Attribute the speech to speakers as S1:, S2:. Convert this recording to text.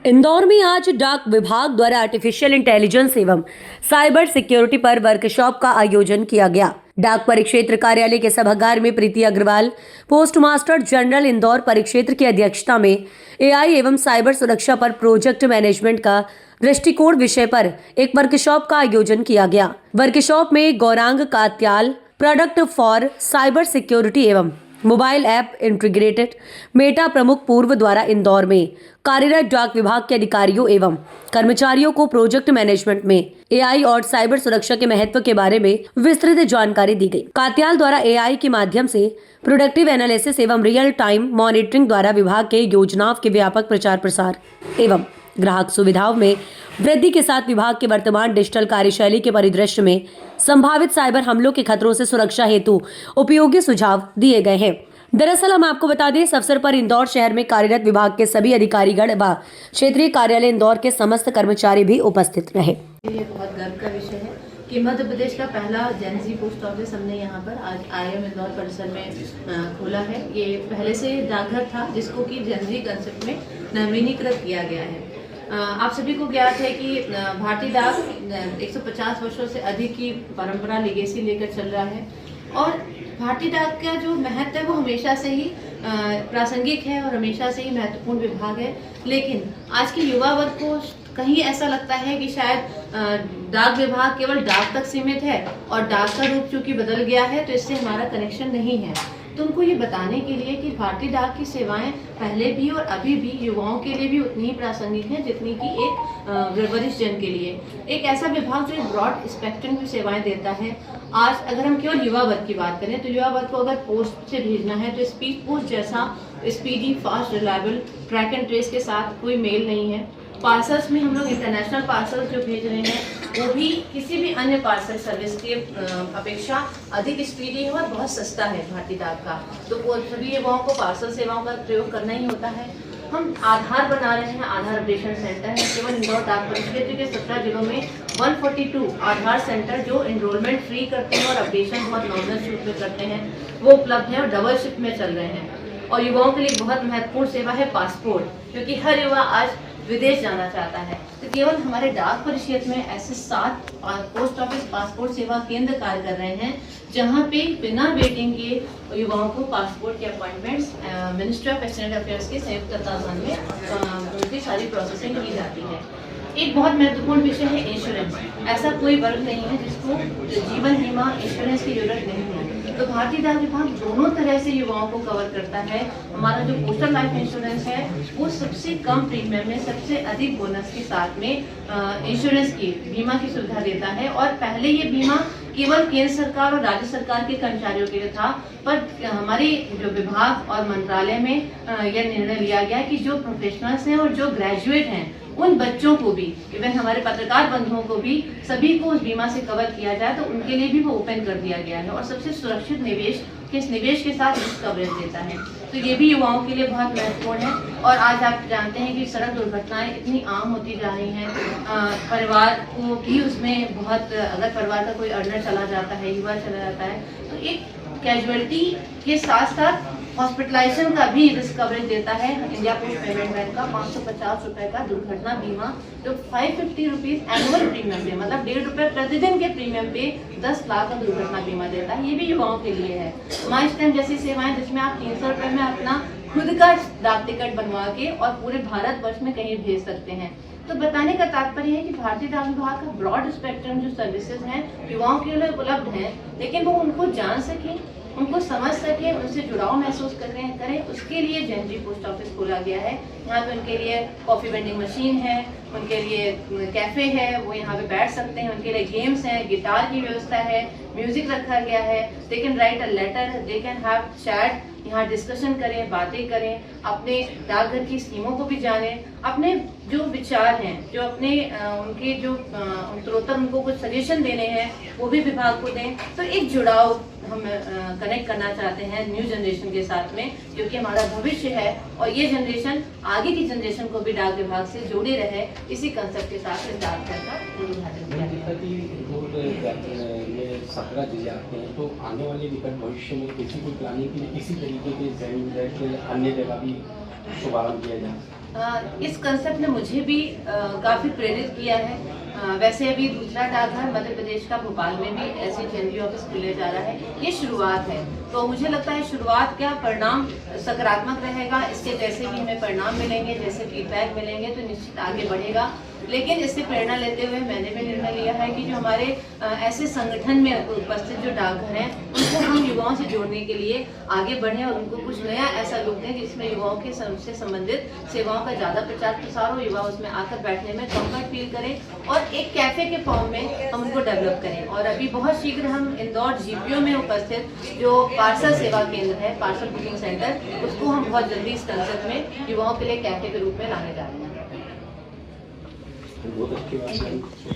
S1: इंदौर में आज डाक विभाग द्वारा आर्टिफिशियल इंटेलिजेंस एवं साइबर सिक्योरिटी पर वर्कशॉप का आयोजन किया गया। डाक परिक्षेत्र कार्यालय के सभागार में Preeti Agarwal, post master general Indore परिक्षेत्र की अध्यक्षता में एआई एवं साइबर सुरक्षा पर प्रोजेक्ट मैनेजमेंट का दृष्टिकोण विषय पर एक वर्कशॉप का आयोजन किया गया। वर्कशॉप में Gaurang Katyal, product for cyber security एवं मोबाइल ऐप इंटीग्रेटेड मेटा प्रमुख पूर्व द्वारा इंदौर में कार्यरत डाक विभाग के अधिकारियों एवं कर्मचारियों को प्रोजेक्ट मैनेजमेंट में एआई और साइबर सुरक्षा के महत्व के बारे में विस्तृत जानकारी दी गई। कात्याल द्वारा एआई के माध्यम से प्रोडक्टिव एनालिसिस एवं रियल टाइम मॉनिटरिंग द्वारा विभाग के योजनाओं के व्यापक प्रचार प्रसार एवं ग्राहक सुविधाओं में वृद्धि के साथ विभाग के वर्तमान डिजिटल कार्यशैली के परिदृश्य में संभावित साइबर हमलों के खतरों से सुरक्षा हेतु उपयोगी सुझाव दिए गए हैं। दरअसल हम आपको बता दें, इस अवसर पर इंदौर शहर में कार्यरत विभाग के सभी अधिकारीगण व क्षेत्रीय कार्यालय इंदौर के समस्त कर्मचारी भी उपस्थित रहे।
S2: ये बहुत गर्व का विषय है कि मध्य प्रदेश का पहला जेनजी पोस्ट ऑफिस हमने यहाँ पर आज IIM इंदौर परिसर में खोला है। ये पहले से डाकघर था जिसको कि जेनजी कंसेप्ट में नवीनीकृत किया गया है। आप सभी को ज्ञात है कि भारतीय डाक 150 वर्षों से अधिक की परंपरा लेगेसी लेकर चल रहा है और भारतीय डाक का जो महत्व है वो हमेशा से ही प्रासंगिक है और हमेशा से ही महत्वपूर्ण विभाग है। लेकिन आज के युवा वर्ग को कहीं ऐसा लगता है कि शायद डाक विभाग केवल डाक तक सीमित है और डाक का रूप चूंकि बदल गया है तो इससे हमारा कनेक्शन नहीं है। तो उनको ये बताने के लिए कि भारतीय डाक की सेवाएं पहले भी और अभी भी युवाओं के लिए भी उतनी ही प्रासंगिक हैं जितनी कि एक वरिष्ठ जन के लिए। एक ऐसा विभाग जो एक ब्रॉड स्पेक्ट्रम की सेवाएं देता है। आज अगर हम केवल युवा वर्ग की बात करें तो युवा वर्ग को अगर पोस्ट से भेजना है तो स्पीड पोस्ट जैसा speedy, fast, reliable, track and trace के साथ कोई मेल नहीं है। पार्सल्स में हम लोग इंटरनेशनल पार्सल्स जो भेज रहे हैं वो भी किसी भी अन्य पार्सल सर्विस के अपेक्षा अधिक स्पीडी है और बहुत सस्ता है भारतीय डाक का। तो सभी युवाओं को पार्सल सेवाओं का प्रयोग करना ही होता है। हम आधार बना रहे हैं, आधार अपडेशन सेंटर है। केवल इंदौर डाक परिक्षेत्र के 17 जिलों में 142 आधार सेंटर जो एनरोलमेंट फ्री करते हैं और अपडेशन बहुत नॉमिनल शुल्क में करते हैं वो उपलब्ध है और डबल शिफ्ट में चल रहे हैं। और युवाओं के लिए बहुत महत्वपूर्ण सेवा है पासपोर्ट, क्योंकि हर युवा आज विदेश जाना चाहता है। तो केवल हमारे डाक परिक्षेत्र में ऐसे 7 पोस्ट ऑफिस पासपोर्ट सेवा केंद्र कार्य कर रहे हैं जहां पे बिना वेटिंग के युवाओं को पासपोर्ट के appointments ministry of external affairs के संयुक्त तत्वाधान में उनकी सारी प्रोसेसिंग की जाती है। एक बहुत महत्वपूर्ण विषय है इंश्योरेंस। ऐसा कोई वर्ग नहीं है जिसको जीवन बीमा इंश्योरेंस की जरूरत नहीं है। तो भारतीय डाक विभाग दोनों तरह से युवाओं को कवर करता है। हमारा जो पोस्टल लाइफ इंश्योरेंस है वो सबसे कम प्रीमियम में सबसे अधिक बोनस के साथ में इंश्योरेंस की बीमा की सुविधा देता है। और पहले ये बीमा केवल केंद्र सरकार और राज्य सरकार के कर्मचारियों के लिए था, पर हमारे जो विभाग और मंत्रालय में यह निर्णय लिया गया कि जो प्रोफेशनल्स हैं और जो ग्रेजुएट हैं उन बच्चों को भी, इवन हमारे पत्रकार बंधुओं को भी, सभी को उस बीमा से कवर किया जाए। तो उनके लिए भी वो ओपन कर दिया गया है और सबसे सुरक्षित निवेश के साथ रिस्क कवरेज देता है। तो ये भी युवाओं के लिए बहुत महत्वपूर्ण है। और आज आप जानते हैं कि सड़क दुर्घटनाएं इतनी आम होती जा रही हैं, परिवार को भी उसमें बहुत, अगर परिवार का कोई अर्नर चला जाता है, युवा चला जाता है, तो एक कैजुअलिटी के साथ साथ हॉस्पिटलाइजेशन का भी रिस्क कवरेज देता है इंडिया पोस्ट पेमेंट बैंक का 550 रुपए का दुर्घटना बीमा, जो 550 रुपीज एनुअल प्रीमियम पे, मतलब 1.5 रुपए प्रतिदिन के प्रीमियम पे 10 लाख का दुर्घटना बीमा देता है। ये भी युवाओं के लिए है। माई स्टैम्प जैसी सेवाएं जिसमें आप 300 रुपए में अपना खुद का डाक टिकट बनवा के और पूरे भारत वर्ष में कहीं भेज सकते हैं। तो बताने का तात्पर्य है कि भारतीय डाक विभाग का ब्रॉड स्पेक्ट्रम जो सर्विसेज हैं युवाओं के लिए उपलब्ध हैं, लेकिन वो उनको जान सकें, उनको समझ सके, उनसे जुड़ाव महसूस करें, उसके लिए जेनजी पोस्ट ऑफिस खोला गया है। यहाँ पे उनके लिए कॉफी वेंडिंग मशीन है, उनके लिए कैफे है, वो यहाँ पे बैठ सकते हैं, उनके लिए गेम्स हैं, गिटार की व्यवस्था है, म्यूजिक रखा गया है। They can write a letter, they can have chat, यहाँ डिस्कशन करें, बातें करें, अपने डाकघर की स्कीमों को भी जानें, अपने जो विचार हैं, जो अपने उनके जो उत्तरोत्तर उनको कुछ सजेशन देने हैं वो भी विभाग को दें। तो एक जुड़ाव हम कनेक्ट करना चाहते हैं न्यू जनरेशन के साथ में, क्योंकि हमारा भविष्य है और ये जनरेशन आगे की जनरेशन को भी डाक विभाग से जोड़े रहे, इसी कंसेप्ट के साथ इस डाकघर का उद्घाटन किया गया।
S3: 17 जिले आते हैं, तो आने वाले निकट भविष्य में किसी को प्लानिंग के लिए किसी तरीके के जमीन अन्य जगह भी शुभारंभ किया जाए।
S2: इस कंसेप्ट ने मुझे भी काफ़ी प्रेरित किया है। वैसे अभी दूसरा डाकघर मध्य प्रदेश का भोपाल में भी ऐसे जनरल ऑफिस खुले जा रहा है। ये शुरुआत है, तो मुझे लगता है शुरुआत क्या परिणाम सकारात्मक रहेगा। इसके जैसे भी हमें परिणाम मिलेंगे, जैसे फीडबैक मिलेंगे तो निश्चित आगे बढ़ेगा। लेकिन इससे प्रेरणा लेते हुए मैंने भी निर्णय लिया है कि जो हमारे ऐसे संगठन में उपस्थित जो डाकघर हैं उनको हम युवाओं से जोड़ने के लिए आगे बढ़ें और उनको कुछ नया ऐसा लोग दें जिसमें युवाओं के से संबंधित सेवाओं का ज़्यादा प्रचार प्रसार हो, युवा उसमें आकर बैठने में कंफर्ट फील करें और एक कैफे के फॉर्म में हम उनको डेवलप करें। और अभी बहुत शीघ्र हम इंदौर जीपीओ में उपस्थित जो पार्सल सेवा केंद्र है, पार्सल बुकिंग सेंटर, उसको हम बहुत जल्दी इस कंसेप्ट में युवाओं के लिए कैफे के रूप में लाने जा रहे हैं।
S3: बहुत अच्छी बात है।